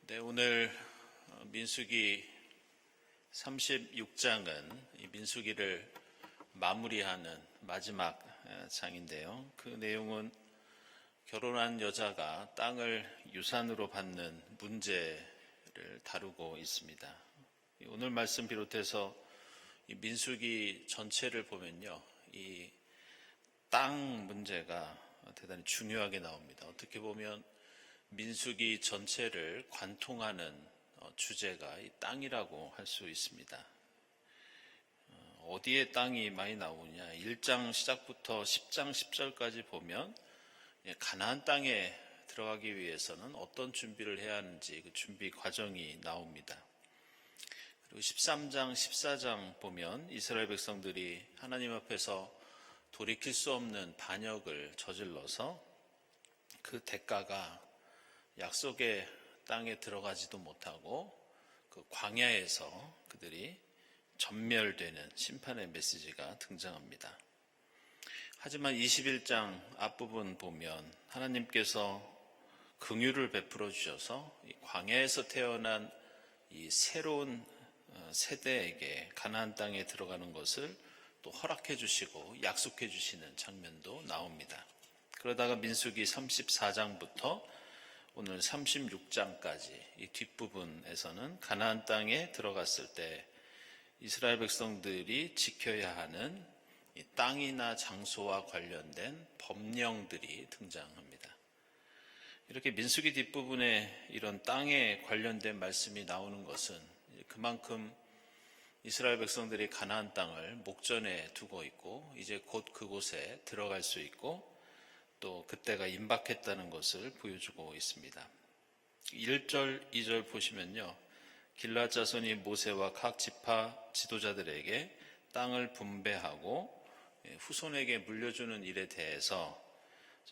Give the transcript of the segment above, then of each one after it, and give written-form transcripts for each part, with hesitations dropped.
네, 오늘 민수기 36장은 이 민수기를 마무리하는 마지막 장인데요. 그 내용은 결혼한 여자가 땅을 유산으로 받는 문제를 다루고 있습니다. 오늘 말씀 비롯해서 이 민수기 전체를 보면요, 이 땅 문제가 대단히 중요하게 나옵니다. 어떻게 보면 민수기 전체를 관통하는 주제가 이 땅이라고 할 수 있습니다. 어디에 땅이 많이 나오냐? 1장 시작부터 10장 10절까지 보면 가나안 땅에 들어가기 위해서는 어떤 준비를 해야 하는지 그 준비 과정이 나옵니다. 그리고 13장 14장 보면 이스라엘 백성들이 하나님 앞에서 돌이킬 수 없는 반역을 저질러서 그 대가가 약속의 땅에 들어가지도 못하고 그 광야에서 그들이 전멸되는 심판의 메시지가 등장합니다. 하지만 21장 앞부분 보면 하나님께서 긍휼을 베풀어 주셔서 이 광야에서 태어난 이 새로운 세대에게 가나안 땅에 들어가는 것을 또 허락해 주시고 약속해 주시는 장면도 나옵니다. 그러다가 민수기 34장부터 오늘 36장까지 이 뒷부분에서는 가나안 땅에 들어갔을 때 이스라엘 백성들이 지켜야 하는 이 땅이나 장소와 관련된 법령들이 등장합니다. 이렇게 민수기 뒷부분에 이런 땅에 관련된 말씀이 나오는 것은 그만큼 이스라엘 백성들이 가나안 땅을 목전에 두고 있고 이제 곧 그곳에 들어갈 수 있고 또 그때가 임박했다는 것을 보여주고 있습니다. 1절, 2절 보시면요, 길앗 자손이 모세와 각 지파 지도자들에게 땅을 분배하고 후손에게 물려주는 일에 대해서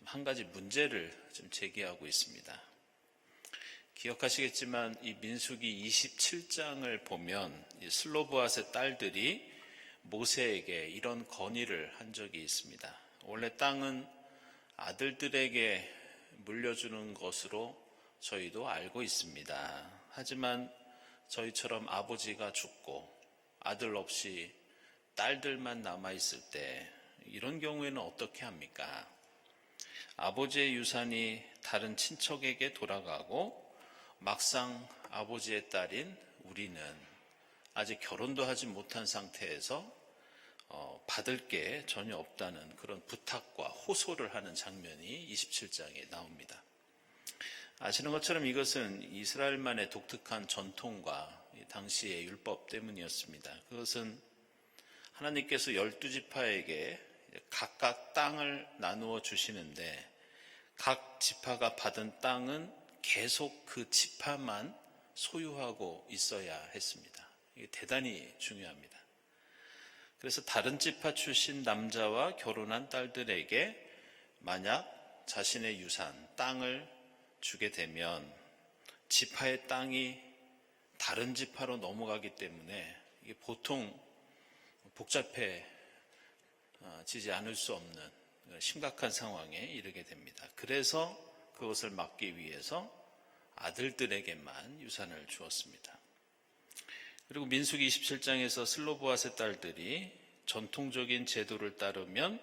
한 가지 문제를 좀 제기하고 있습니다. 기억하시겠지만 이 민수기 27장을 보면 슬로브앗의 딸들이 모세에게 이런 건의를 한 적이 있습니다. 원래 땅은 아들들에게 물려주는 것으로 저희도 알고 있습니다. 하지만 저희처럼 아버지가 죽고 아들 없이 딸들만 남아있을 때 이런 경우에는 어떻게 합니까? 아버지의 유산이 다른 친척에게 돌아가고 막상 아버지의 딸인 우리는 아직 결혼도 하지 못한 상태에서 받을 게 전혀 없다는 그런 부탁과 호소를 하는 장면이 27장에 나옵니다. 아시는 것처럼 이것은 이스라엘만의 독특한 전통과 당시의 율법 때문이었습니다. 그것은 하나님께서 12지파에게 각각 땅을 나누어 주시는데 각 지파가 받은 땅은 계속 그 지파만 소유하고 있어야 했습니다. 이게 대단히 중요합니다. 그래서 다른 지파 출신 남자와 결혼한 딸들에게 만약 자신의 유산, 땅을 주게 되면 지파의 땅이 다른 지파로 넘어가기 때문에 이게 보통 복잡해지지 않을 수 없는 심각한 상황에 이르게 됩니다. 그래서 그것을 막기 위해서 아들들에게만 유산을 주었습니다. 그리고 민수기 27장에서 슬로브앗의 딸들이 전통적인 제도를 따르면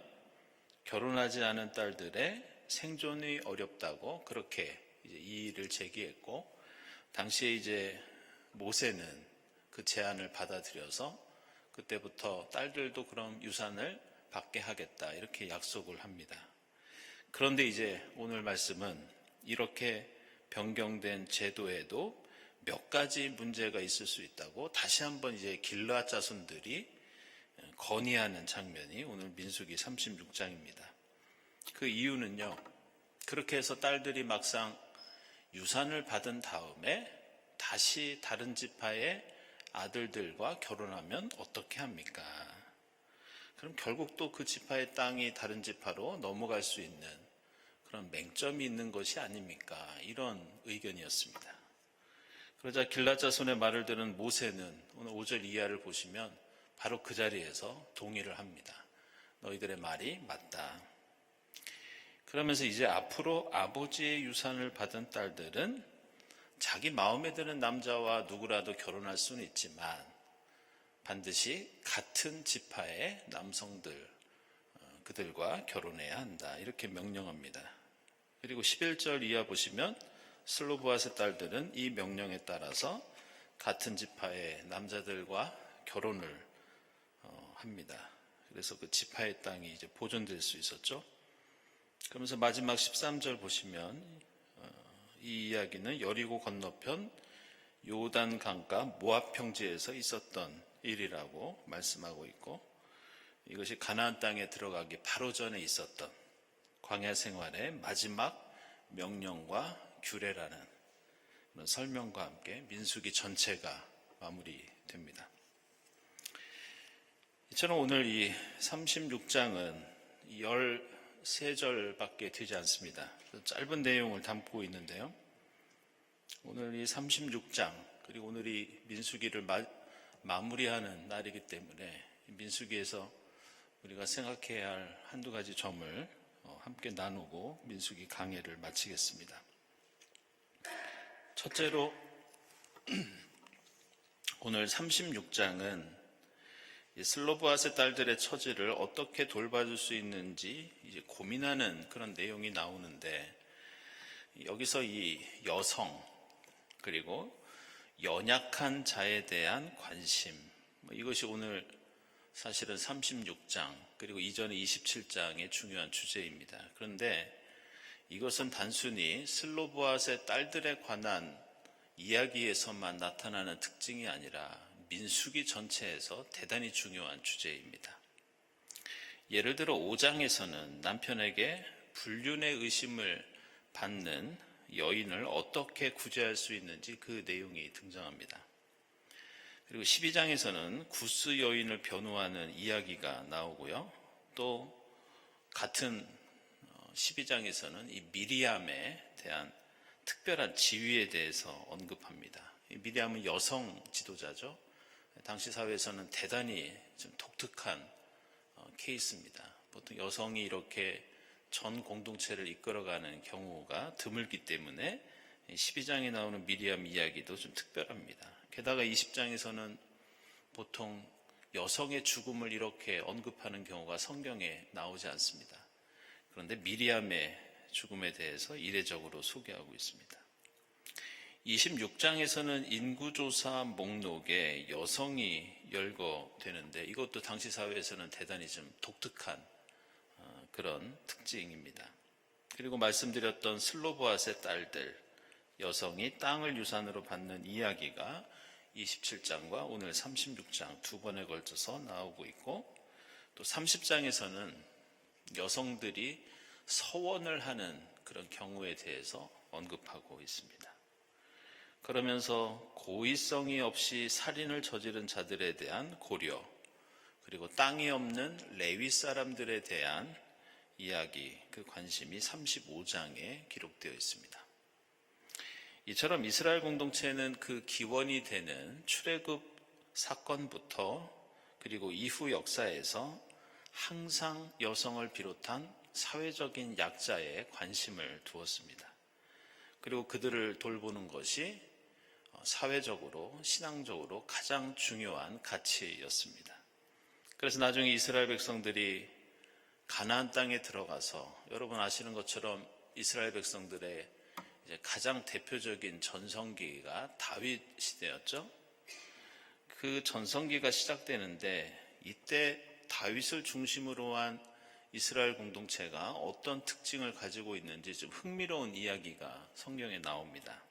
결혼하지 않은 딸들의 생존이 어렵다고 그렇게 이제 이의를 제기했고, 당시에 이제 모세는 그 제안을 받아들여서 그때부터 딸들도 그럼 유산을 받게 하겠다 이렇게 약속을 합니다. 그런데 이제 오늘 말씀은 이렇게 변경된 제도에도 몇 가지 문제가 있을 수 있다고 다시 한번 이제 길앗 자손들이 건의하는 장면이 오늘 민수기 36장입니다. 그 이유는요, 그렇게 해서 딸들이 막상 유산을 받은 다음에 다시 다른 지파의 아들들과 결혼하면 어떻게 합니까? 그럼 결국 또 그 지파의 땅이 다른 지파로 넘어갈 수 있는 그런 맹점이 있는 것이 아닙니까? 이런 의견이었습니다. 그러자 길앗 자손의 말을 들은 모세는 오늘 5절 이하를 보시면 바로 그 자리에서 동의를 합니다. 너희들의 말이 맞다. 그러면서 이제 앞으로 아버지의 유산을 받은 딸들은 자기 마음에 드는 남자와 누구라도 결혼할 수는 있지만 반드시 같은 지파의 남성들, 그들과 결혼해야 한다. 이렇게 명령합니다. 그리고 11절 이하 보시면 슬로브앗의 딸들은 이 명령에 따라서 같은 지파의 남자들과 결혼을 합니다. 그래서 그 지파의 땅이 이제 보존될 수 있었죠. 그러면서 마지막 13절 보시면 이 이야기는 여리고 건너편 요단 강가 모압 평지에서 있었던 일이라고 말씀하고 있고, 이것이 가나안 땅에 들어가기 바로 전에 있었던 광야 생활의 마지막 명령과 규례라는 그런 설명과 함께 민수기 전체가 마무리됩니다. 이처럼 오늘 이 36장은 13절밖에 되지 않습니다. 짧은 내용을 담고 있는데요. 오늘 이 36장, 그리고 오늘이 민수기를 마무리하는 날이기 때문에 민수기에서 우리가 생각해야 할 한두 가지 점을 함께 나누고 민수기 강해를 마치겠습니다. 첫째로 오늘 36장은 슬로브앗의 딸들의 처지를 어떻게 돌봐줄 수 있는지 이제 고민하는 그런 내용이 나오는데, 여기서 이 여성 그리고 연약한 자에 대한 관심, 이것이 오늘 사실은 36장 그리고 이전의 27장의 중요한 주제입니다. 그런데 이것은 단순히 슬로브앗의 딸들에 관한 이야기에서만 나타나는 특징이 아니라 민수기 전체에서 대단히 중요한 주제입니다. 예를 들어 5장에서는 남편에게 불륜의 의심을 받는 여인을 어떻게 구제할 수 있는지 그 내용이 등장합니다. 그리고 12장에서는 구스 여인을 변호하는 이야기가 나오고요. 또 같은 12장에서는 이 미리암에 대한 특별한 지위에 대해서 언급합니다. 미리암은 여성 지도자죠. 당시 사회에서는 대단히 좀 독특한 케이스입니다. 보통 여성이 이렇게 전 공동체를 이끌어가는 경우가 드물기 때문에 12장에 나오는 미리암 이야기도 좀 특별합니다. 게다가 20장에서는 보통 여성의 죽음을 이렇게 언급하는 경우가 성경에 나오지 않습니다. 그런데 미리암의 죽음에 대해서 이례적으로 소개하고 있습니다. 26장에서는 인구조사 목록에 여성이 열거되는데, 이것도 당시 사회에서는 대단히 좀 독특한 그런 특징입니다. 그리고 말씀드렸던 슬로브앗의 딸들, 여성이 땅을 유산으로 받는 이야기가 27장과 오늘 36장 두 번에 걸쳐서 나오고 있고, 또 30장에서는 여성들이 서원을 하는 그런 경우에 대해서 언급하고 있습니다. 그러면서 고의성이 없이 살인을 저지른 자들에 대한 고려, 그리고 땅이 없는 레위 사람들에 대한 이야기, 그 관심이 35장에 기록되어 있습니다. 이처럼 이스라엘 공동체는 그 기원이 되는 출애굽 사건부터 그리고 이후 역사에서 항상 여성을 비롯한 사회적인 약자에 관심을 두었습니다. 그리고 그들을 돌보는 것이 사회적으로, 신앙적으로 가장 중요한 가치였습니다. 그래서 나중에 이스라엘 백성들이 가나안 땅에 들어가서, 여러분 아시는 것처럼 이스라엘 백성들의 이제 가장 대표적인 전성기가 다윗 시대였죠. 그 전성기가 시작되는데, 이때 다윗을 중심으로 한 이스라엘 공동체가 어떤 특징을 가지고 있는지 좀 흥미로운 이야기가 성경에 나옵니다.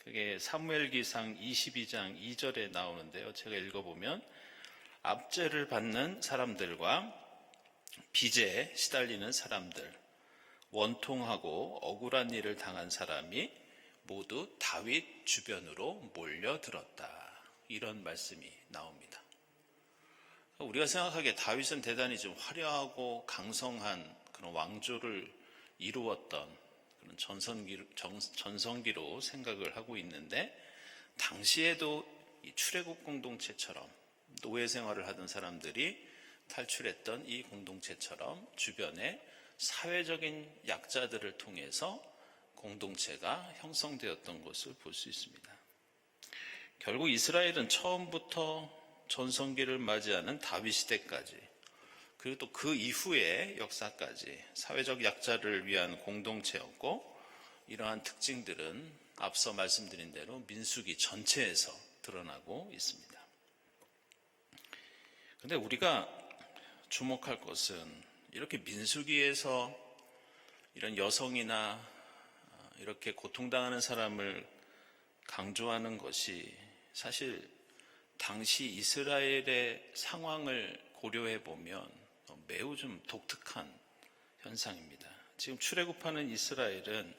그게 사무엘기상 22장 2절에 나오는데요. 제가 읽어보면, 압제를 받는 사람들과 빚에 시달리는 사람들, 원통하고 억울한 일을 당한 사람이 모두 다윗 주변으로 몰려들었다. 이런 말씀이 나옵니다. 우리가 생각하기에 다윗은 대단히 좀 화려하고 강성한 그런 왕조를 이루었던 그런 전성기로 생각을 하고 있는데, 당시에도 이 출애굽 공동체처럼 노예 생활을 하던 사람들이 탈출했던 이 공동체처럼 주변에 사회적인 약자들을 통해서 공동체가 형성되었던 것을 볼 수 있습니다. 결국 이스라엘은 처음부터 전성기를 맞이하는 다윗 시대까지, 그리고 또 그 이후의 역사까지 사회적 약자를 위한 공동체였고, 이러한 특징들은 앞서 말씀드린 대로 민수기 전체에서 드러나고 있습니다. 그런데 우리가 주목할 것은 이렇게 민수기에서 이런 여성이나 이렇게 고통당하는 사람을 강조하는 것이 사실 당시 이스라엘의 상황을 고려해 보면 매우 좀 독특한 현상입니다. 지금 출애굽하는 이스라엘은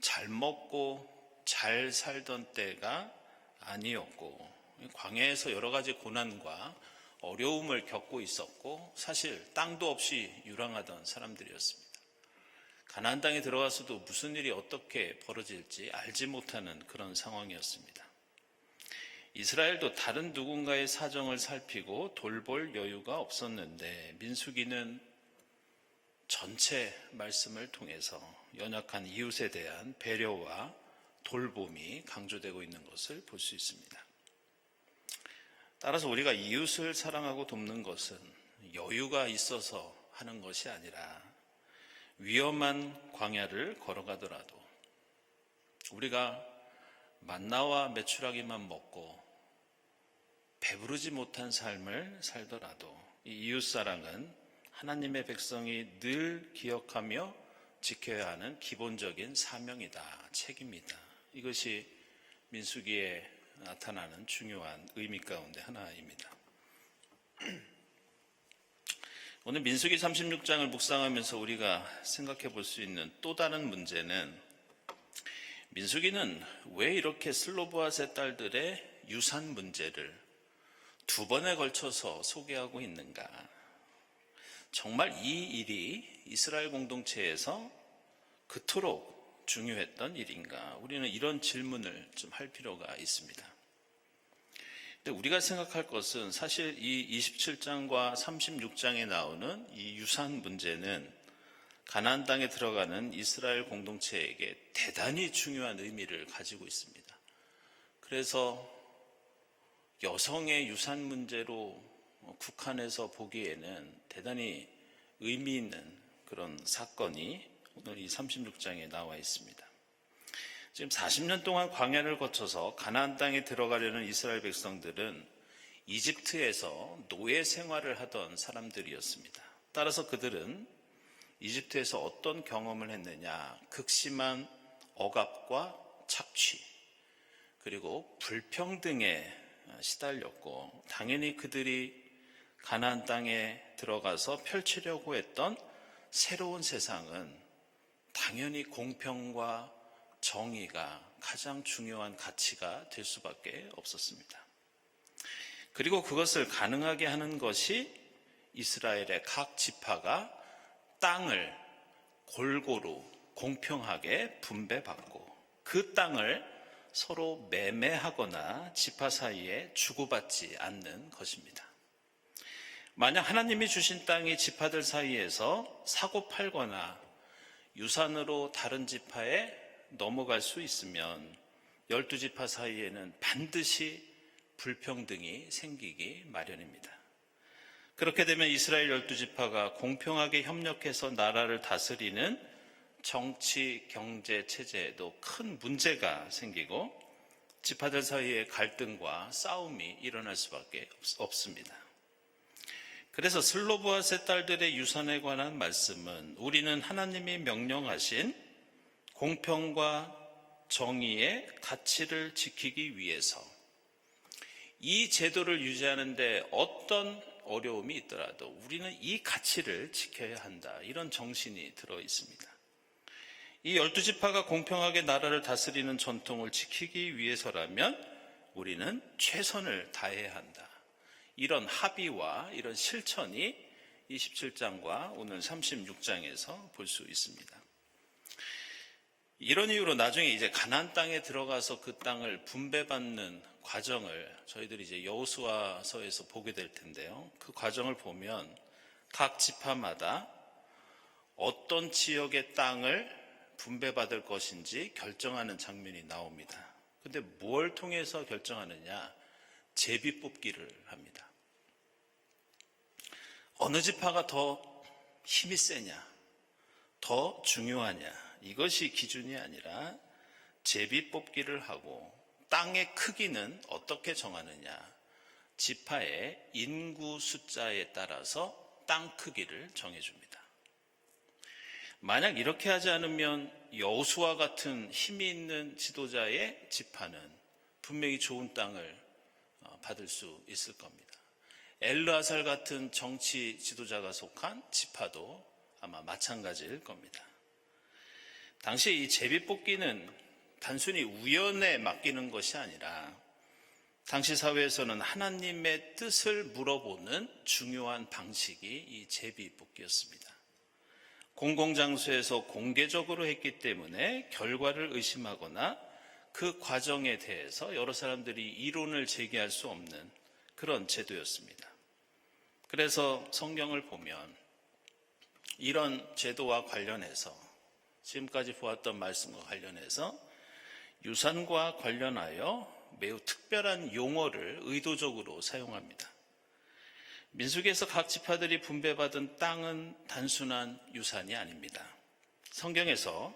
잘 먹고 잘 살던 때가 아니었고, 광야에서 여러 가지 고난과 어려움을 겪고 있었고, 사실 땅도 없이 유랑하던 사람들이었습니다. 가나안 땅에 들어가서도 무슨 일이 어떻게 벌어질지 알지 못하는 그런 상황이었습니다. 이스라엘도 다른 누군가의 사정을 살피고 돌볼 여유가 없었는데, 민수기는 전체 말씀을 통해서 연약한 이웃에 대한 배려와 돌봄이 강조되고 있는 것을 볼 수 있습니다. 따라서 우리가 이웃을 사랑하고 돕는 것은 여유가 있어서 하는 것이 아니라 위험한 광야를 걸어가더라도, 우리가 만나와 메추라기만 먹고 배부르지 못한 삶을 살더라도 이 이웃사랑은 하나님의 백성이 늘 기억하며 지켜야 하는 기본적인 사명이다, 책임이다. 이것이 민수기에 나타나는 중요한 의미 가운데 하나입니다. 오늘 민수기 36장을 묵상하면서 우리가 생각해 볼 수 있는 또 다른 문제는, 민수기는 왜 이렇게 슬로보앗의 딸들의 유산 문제를 두 번에 걸쳐서 소개하고 있는가? 정말 이 일이 이스라엘 공동체에서 그토록 중요했던 일인가? 우리는 이런 질문을 좀 할 필요가 있습니다. 근데 우리가 생각할 것은 사실 이 27장과 36장에 나오는 이 유산 문제는 가나안 땅에 들어가는 이스라엘 공동체에게 대단히 중요한 의미를 가지고 있습니다. 그래서 여성의 유산 문제로 국한해서 보기에는 대단히 의미 있는 그런 사건이 오늘 이 36장에 나와 있습니다. 지금 40년 동안 광야를 거쳐서 가나안 땅에 들어가려는 이스라엘 백성들은 이집트에서 노예 생활을 하던 사람들이었습니다. 따라서 그들은 이집트에서 어떤 경험을 했느냐? 극심한 억압과 착취, 그리고 불평등에 시달렸고, 당연히 그들이 가나안 땅에 들어가서 펼치려고 했던 새로운 세상은 당연히 공평과 정의가 가장 중요한 가치가 될 수밖에 없었습니다. 그리고 그것을 가능하게 하는 것이 이스라엘의 각 지파가 땅을 골고루 공평하게 분배받고 그 땅을 서로 매매하거나 지파 사이에 주고받지 않는 것입니다. 만약 하나님이 주신 땅이 지파들 사이에서 사고 팔거나 유산으로 다른 지파에 넘어갈 수 있으면 12지파 사이에는 반드시 불평등이 생기기 마련입니다. 그렇게 되면 이스라엘 12지파가 공평하게 협력해서 나라를 다스리는 정치, 경제 체제에도 큰 문제가 생기고 지파들 사이에 갈등과 싸움이 일어날 수밖에 없습니다. 그래서 슬로보앗의 딸들의 유산에 관한 말씀은 우리는 하나님이 명령하신 공평과 정의의 가치를 지키기 위해서 이 제도를 유지하는 데 어떤 어려움이 있더라도 우리는 이 가치를 지켜야 한다, 이런 정신이 들어 있습니다. 이 12지파가 공평하게 나라를 다스리는 전통을 지키기 위해서라면 우리는 최선을 다해야 한다, 이런 합의와 이런 실천이 27장과 오늘 36장에서 볼 수 있습니다. 이런 이유로 나중에 이제 가나안 땅에 들어가서 그 땅을 분배받는 과정을 저희들이 이제 여호수아서에서 보게 될 텐데요. 그 과정을 보면 각 지파마다 어떤 지역의 땅을 분배받을 것인지 결정하는 장면이 나옵니다. 근데 뭘 통해서 결정하느냐? 제비 뽑기를 합니다. 어느 지파가 더 힘이 세냐, 더 중요하냐, 이것이 기준이 아니라 제비 뽑기를 하고, 땅의 크기는 어떻게 정하느냐? 지파의 인구 숫자에 따라서 땅 크기를 정해줍니다. 만약 이렇게 하지 않으면 여호수아 같은 힘이 있는 지도자의 지파는 분명히 좋은 땅을 받을 수 있을 겁니다. 엘르아살 같은 정치 지도자가 속한 지파도 아마 마찬가지일 겁니다. 당시 이 제비뽑기는 단순히 우연에 맡기는 것이 아니라 당시 사회에서는 하나님의 뜻을 물어보는 중요한 방식이 이 제비뽑기였습니다. 공공장소에서 공개적으로 했기 때문에 결과를 의심하거나 그 과정에 대해서 여러 사람들이 이론을 제기할 수 없는 그런 제도였습니다. 그래서 성경을 보면 이런 제도와 관련해서 지금까지 보았던 말씀과 관련해서 유산과 관련하여 매우 특별한 용어를 의도적으로 사용합니다. 민수기에서 각 지파들이 분배받은 땅은 단순한 유산이 아닙니다. 성경에서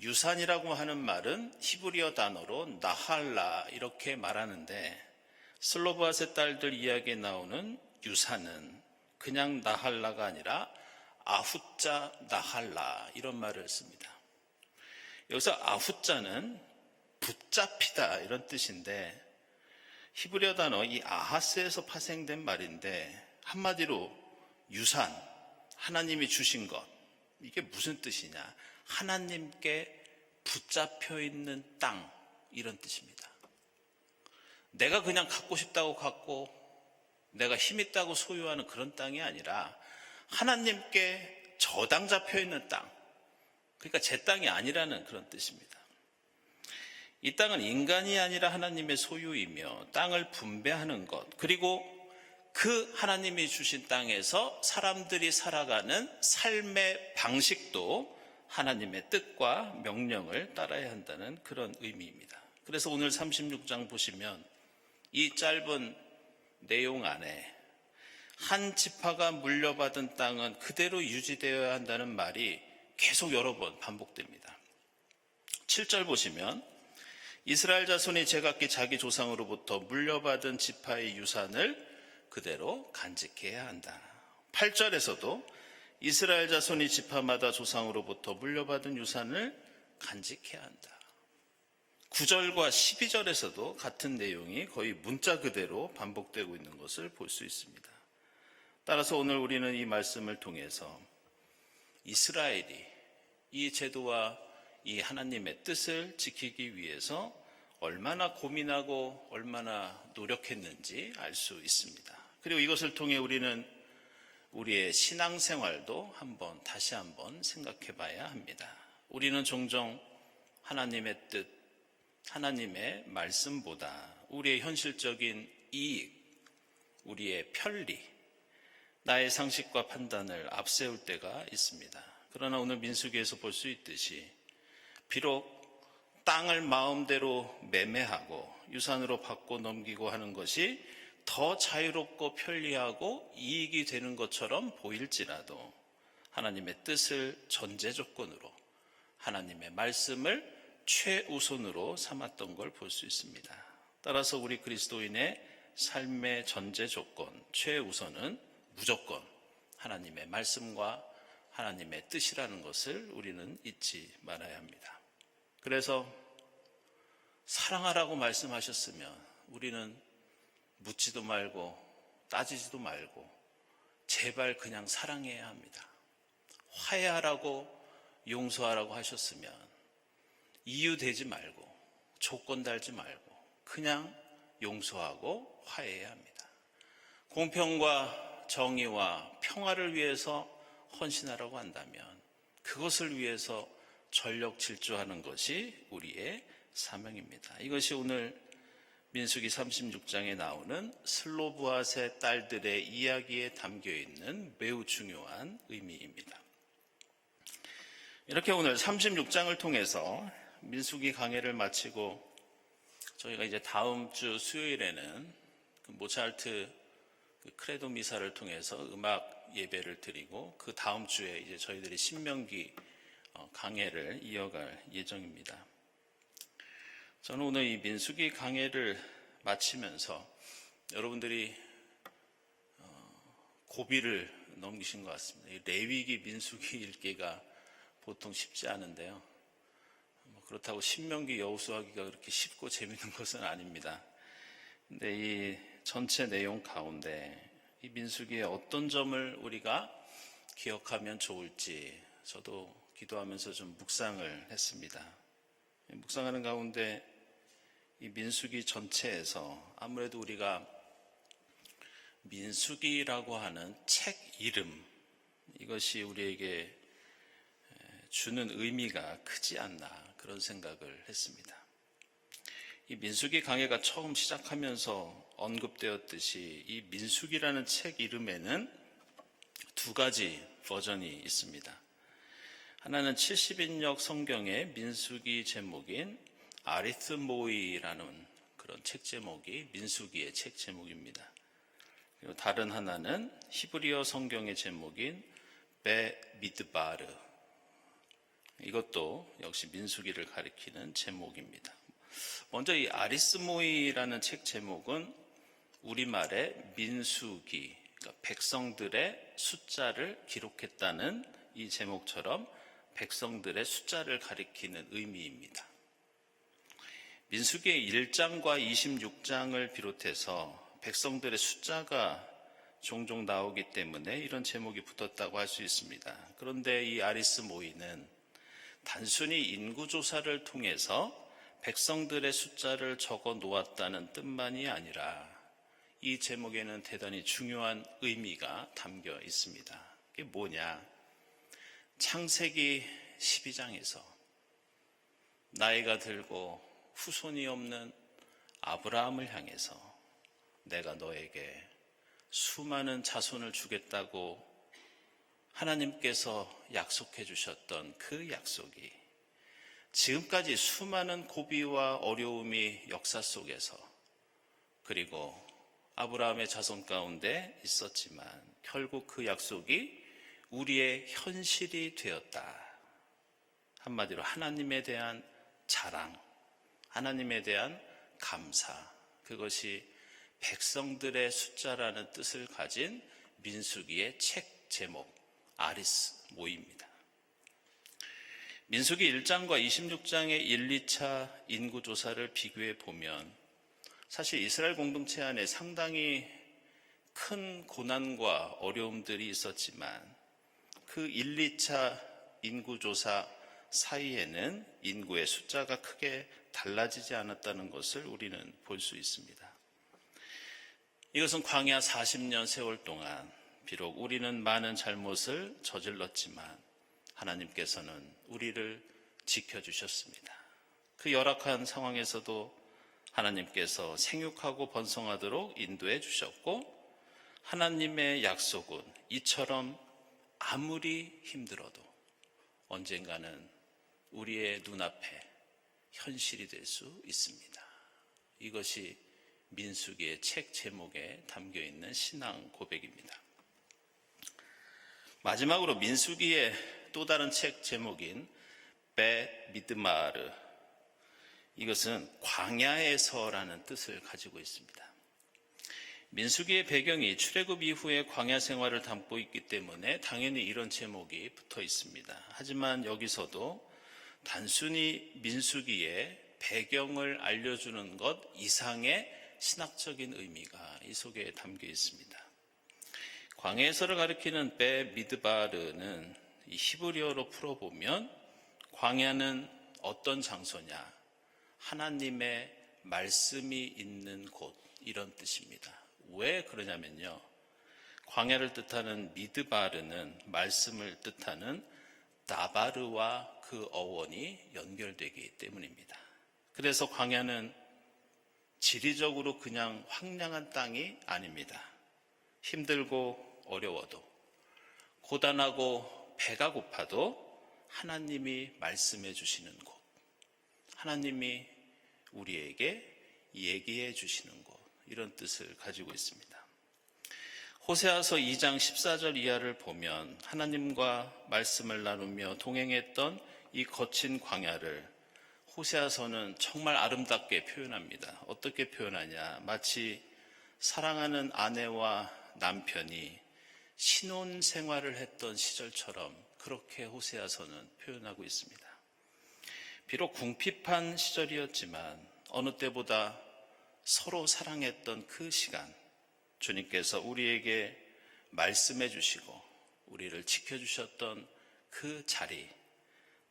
유산이라고 하는 말은 히브리어 단어로 나할라 이렇게 말하는데, 슬로브앗의 딸들 이야기에 나오는 유산은 그냥 나할라가 아니라 아후자 나할라 이런 말을 씁니다. 여기서 아후자는 붙잡히다 이런 뜻인데, 히브리어 단어 이 아하스에서 파생된 말인데, 한마디로 유산, 하나님이 주신 것, 이게 무슨 뜻이냐? 하나님께 붙잡혀 있는 땅, 이런 뜻입니다. 내가 그냥 갖고 싶다고 갖고 내가 힘 있다고 소유하는 그런 땅이 아니라 하나님께 저당 잡혀 있는 땅, 그러니까 제 땅이 아니라는 그런 뜻입니다. 이 땅은 인간이 아니라 하나님의 소유이며 땅을 분배하는 것, 그리고 그 하나님이 주신 땅에서 사람들이 살아가는 삶의 방식도 하나님의 뜻과 명령을 따라야 한다는 그런 의미입니다. 그래서 오늘 36장 보시면 이 짧은 내용 안에 한 지파가 물려받은 땅은 그대로 유지되어야 한다는 말이 계속 여러 번 반복됩니다. 7절 보시면 이스라엘 자손이 제각기 자기 조상으로부터 물려받은 지파의 유산을 그대로 간직해야 한다. 8절에서도 이스라엘 자손이 지파마다 조상으로부터 물려받은 유산을 간직해야 한다. 9절과 12절에서도 같은 내용이 거의 문자 그대로 반복되고 있는 것을 볼 수 있습니다. 따라서 오늘 우리는 이 말씀을 통해서 이스라엘이 이 제도와 이 하나님의 뜻을 지키기 위해서 얼마나 고민하고 얼마나 노력했는지 알 수 있습니다. 그리고 이것을 통해 우리는 우리의 신앙생활도 다시 한번 생각해 봐야 합니다. 우리는 종종 하나님의 뜻, 하나님의 말씀보다 우리의 현실적인 이익, 우리의 편리, 나의 상식과 판단을 앞세울 때가 있습니다. 그러나 오늘 민수기에서 볼 수 있듯이 비록 땅을 마음대로 매매하고 유산으로 받고 넘기고 하는 것이 더 자유롭고 편리하고 이익이 되는 것처럼 보일지라도 하나님의 뜻을 전제 조건으로 하나님의 말씀을 최우선으로 삼았던 걸 볼 수 있습니다. 따라서 우리 그리스도인의 삶의 전제 조건, 최우선은 무조건 하나님의 말씀과 하나님의 뜻이라는 것을 우리는 잊지 말아야 합니다. 그래서 사랑하라고 말씀하셨으면 우리는 묻지도 말고 따지지도 말고 제발 그냥 사랑해야 합니다. 화해하라고 용서하라고 하셨으면 이유 대지 말고 조건 달지 말고 그냥 용서하고 화해해야 합니다. 공평과 정의와 평화를 위해서 헌신하라고 한다면 그것을 위해서 전력 질주하는 것이 우리의 사명입니다. 이것이 오늘 민수기 36장에 나오는 슬로브앗의 딸들의 이야기에 담겨 있는 매우 중요한 의미입니다. 이렇게 오늘 36장을 통해서 민수기 강해를 마치고 저희가 이제 다음 주 수요일에는 그 모차르트 크레도 미사를 통해서 음악 예배를 드리고 그 다음 주에 이제 저희들이 신명기 강해를 이어갈 예정입니다. 저는 오늘 이 민수기 강해를 마치면서 여러분들이 고비를 넘기신 것 같습니다. 이 레위기 민수기 읽기가 보통 쉽지 않은데요. 그렇다고 신명기 여호수아기가 그렇게 쉽고 재밌는 것은 아닙니다. 근데 이 전체 내용 가운데 이 민수기의 어떤 점을 우리가 기억하면 좋을지 저도 기도하면서 좀 묵상을 했습니다. 묵상하는 가운데 이 민수기 전체에서 아무래도 우리가 민수기라고 하는 책 이름, 이것이 우리에게 주는 의미가 크지 않나 그런 생각을 했습니다. 이 민수기 강해가 처음 시작하면서 언급되었듯이 이 민수기라는 책 이름에는 두 가지 버전이 있습니다. 하나는 70인역 성경의 민수기 제목인 아리스모이라는 그런 책 제목이 민수기의 책 제목입니다. 그리고 다른 하나는 히브리어 성경의 제목인 베 미드바르, 이것도 역시 민수기를 가리키는 제목입니다. 먼저 이 아리스모이라는 책 제목은 우리말의 민수기, 그러니까 백성들의 숫자를 기록했다는 이 제목처럼 백성들의 숫자를 가리키는 의미입니다. 민수기의 1장과 26장을 비롯해서 백성들의 숫자가 종종 나오기 때문에 이런 제목이 붙었다고 할 수 있습니다. 그런데 이 아리스모이는 단순히 인구조사를 통해서 백성들의 숫자를 적어 놓았다는 뜻만이 아니라 이 제목에는 대단히 중요한 의미가 담겨 있습니다. 그게 뭐냐? 창세기 12장에서 나이가 들고 후손이 없는 아브라함을 향해서 내가 너에게 수많은 자손을 주겠다고 하나님께서 약속해 주셨던 그 약속이 지금까지 수많은 고비와 어려움이 역사 속에서 그리고 아브라함의 자손 가운데 있었지만 결국 그 약속이 우리의 현실이 되었다. 한마디로 하나님에 대한 자랑, 하나님에 대한 감사, 그것이 백성들의 숫자라는 뜻을 가진 민수기의 책 제목 아리스모이입니다. 민수기 1장과 26장의 1, 2차 인구조사를 비교해 보면 사실 이스라엘 공동체 안에 상당히 큰 고난과 어려움들이 있었지만 그 1, 2차 인구조사 사이에는 인구의 숫자가 크게 달라지지 않았다는 것을 우리는 볼 수 있습니다. 이것은 광야 40년 세월 동안 비록 우리는 많은 잘못을 저질렀지만 하나님께서는 우리를 지켜주셨습니다. 그 열악한 상황에서도 하나님께서 생육하고 번성하도록 인도해 주셨고 하나님의 약속은 이처럼 아무리 힘들어도 언젠가는 우리의 눈앞에 현실이 될 수 있습니다. 이것이 민수기의 책 제목에 담겨있는 신앙 고백입니다. 마지막으로 민수기의 또 다른 책 제목인 베 미드마르, 이것은 광야에서라는 뜻을 가지고 있습니다. 민수기의 배경이 출애굽 이후의 광야 생활을 담고 있기 때문에 당연히 이런 제목이 붙어 있습니다. 하지만 여기서도 단순히 민수기의 배경을 알려주는 것 이상의 신학적인 의미가 이 속에 담겨 있습니다. 광야에서를 가리키는 베 미드바르는 이 히브리어로 풀어보면 광야는 어떤 장소냐? 하나님의 말씀이 있는 곳, 이런 뜻입니다. 왜 그러냐면요, 광야를 뜻하는 미드바르는 말씀을 뜻하는 다바르와 그 어원이 연결되기 때문입니다. 그래서 광야는 지리적으로 그냥 황량한 땅이 아닙니다. 힘들고 어려워도, 고단하고 배가 고파도 하나님이 말씀해 주시는 곳, 하나님이 우리에게 얘기해 주시는 곳, 이런 뜻을 가지고 있습니다. 호세아서 2장 14절 이하를 보면 하나님과 말씀을 나누며 동행했던 이 거친 광야를 호세아서는 정말 아름답게 표현합니다. 어떻게 표현하냐? 마치 사랑하는 아내와 남편이 신혼 생활을 했던 시절처럼 그렇게 호세아서는 표현하고 있습니다. 비록 궁핍한 시절이었지만 어느 때보다 서로 사랑했던 그 시간, 주님께서 우리에게 말씀해 주시고 우리를 지켜주셨던 그 자리,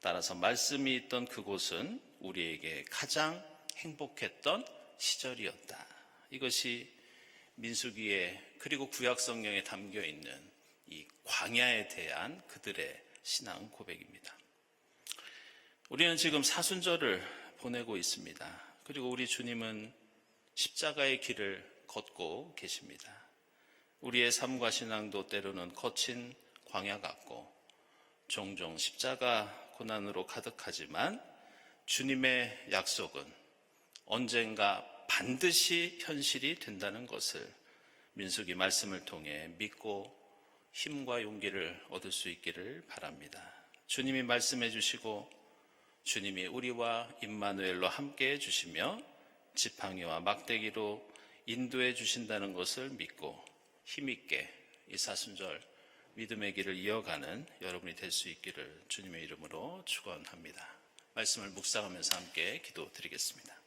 따라서 말씀이 있던 그곳은 우리에게 가장 행복했던 시절이었다. 이것이 민수기에 그리고 구약성경에 담겨 있는 이 광야에 대한 그들의 신앙 고백입니다. 우리는 지금 사순절을 보내고 있습니다. 그리고 우리 주님은 십자가의 길을 걷고 계십니다. 우리의 삶과 신앙도 때로는 거친 광야 같고 종종 십자가 고난으로 가득하지만 주님의 약속은 언젠가 반드시 현실이 된다는 것을 민수기 말씀을 통해 믿고 힘과 용기를 얻을 수 있기를 바랍니다. 주님이 말씀해 주시고 주님이 우리와 임마누엘로 함께 해주시며 지팡이와 막대기로 인도해 주신다는 것을 믿고 힘있게 이 사순절 믿음의 길을 이어가는 여러분이 될 수 있기를 주님의 이름으로 축원합니다. 말씀을 묵상하면서 함께 기도드리겠습니다.